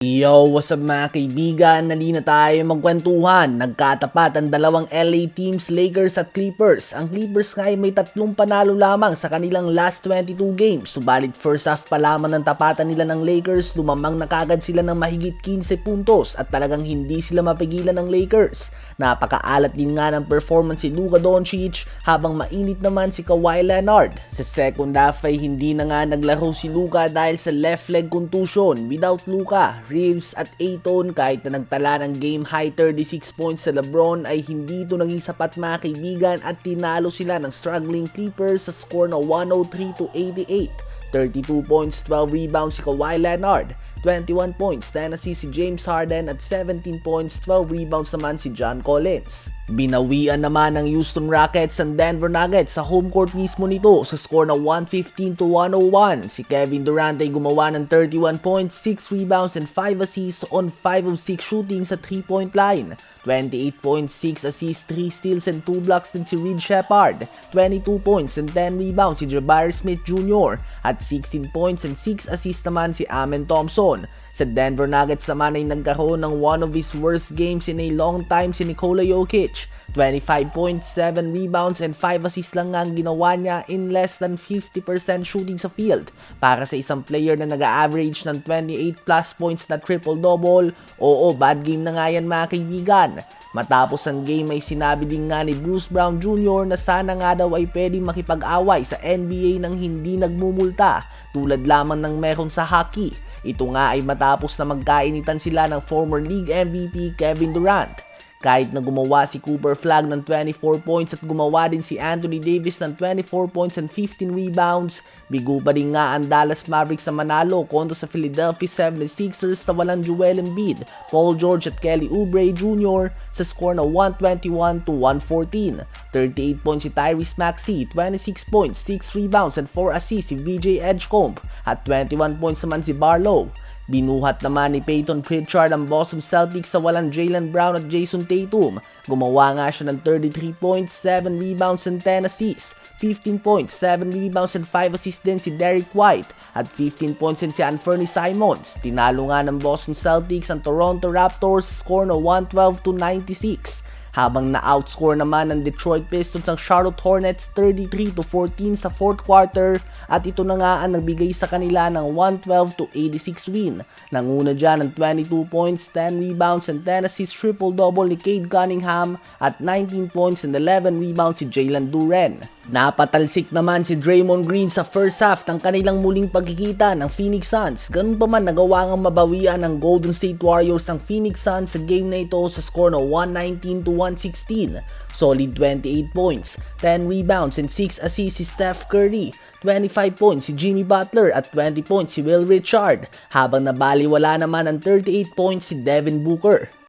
Yo, what's up mga kaibigan? Nali na tayo magkwentuhan. Nagkatapat ang dalawang LA teams, Lakers at Clippers. Ang Clippers nga ay may 3 panalo lamang sa kanilang last 22 games. Subalit first half pa lamang ng tapatan nila ng Lakers, lumamang na kagad sila ng mahigit 15 puntos at talagang hindi sila mapigilan ng Lakers. Napakaalat din nga ng performance si Luka Doncic habang mainit naman si Kawhi Leonard. Sa second half ay hindi na nga naglaro si Luka dahil sa left leg contusion. Without Luka, Reeves at Ayton kahit na nagtala ng game high 36 points sa LeBron ay hindi ito naging sapat mga kaibigan at tinalo sila ng struggling Clippers sa score na 103-88. 32 points, 12 rebounds si Kawhi Leonard, 21 points, 10 assists si James Harden at 17 points, 12 rebounds naman si John Collins. Binawian naman ng Houston Rockets ang Denver Nuggets sa home court mismo nito sa score na 115-101. Si Kevin Durant ay gumawa ng 31 points, 6 rebounds and 5 assists on 5 of 6 shooting sa 3-point line. 28 points, 6 assists, 3 steals and 2 blocks din si Reed Sheppard. 22 points and 10 rebounds si Jabari Smith Jr. at 16 points and 6 assists naman si Amen Thompson. Sa Denver Nuggets naman ay nagkaroon ng one of his worst games in a long time si Nikola Jokic. 25 points, 7 rebounds and 5 assists lang nga ang ginawa niya in less than 50% shooting sa field. Para sa isang player na nag-average ng 28 plus points na triple-double, oo, bad game na nga yan mga kaibigan. Matapos ang game ay sinabi din nga ni Bruce Brown Jr. na sana nga daw ay pwedeng makipag-away sa NBA nang hindi nagmumulta tulad lamang ng meron sa hockey. Ito nga ay matapos na magkainitan sila ng former league MVP Kevin Durant. Kahit na gumawa si Cooper Flagg ng 24 points at gumawa din si Anthony Davis ng 24 points and 15 rebounds, bigo pa din nga ang Dallas Mavericks na manalo kontra sa Philadelphia 76ers na walang Joel Embiid, Paul George at Kelly Oubre Jr. sa score na 121-114. 38 points si Tyrese Maxey, 26 points, 6 rebounds and 4 assists si VJ Edgecombe at 21 points naman si Barlow. Binuhat naman ni Peyton Pritchard ang Boston Celtics sa walang Jaylen Brown at Jason Tatum. Gumawa nga siya ng 33 points, 7 rebounds and 10 assists. 15 points, 7 rebounds and 5 assists din si Derrick White at 15 points din si Anthony Simons. Tinalo nga ng Boston Celtics ang Toronto Raptors score na 112-96. Habang na-outscore naman ng Detroit Pistons ang Charlotte Hornets 33-14 sa fourth quarter at ito na nga ang nagbigay sa kanila ng 112-86 win. Nanguna dyan ng 22 points, 10 rebounds and 10 assists triple-double ni Cade Cunningham at 19 points and 11 rebounds si Jalen Duren. Napatalsik naman si Draymond Green sa first half ng kanilang muling pagkikita ng Phoenix Suns. Ganun pa man nagawa ngang mabawian ng Golden State Warriors ang Phoenix Suns sa game na ito sa score na 119-116. Solid 28 points, 10 rebounds and 6 assists si Steph Curry. 25 points si Jimmy Butler at 20 points si Will Richard. Habang nabaliwala naman ang 38 points si Devin Booker.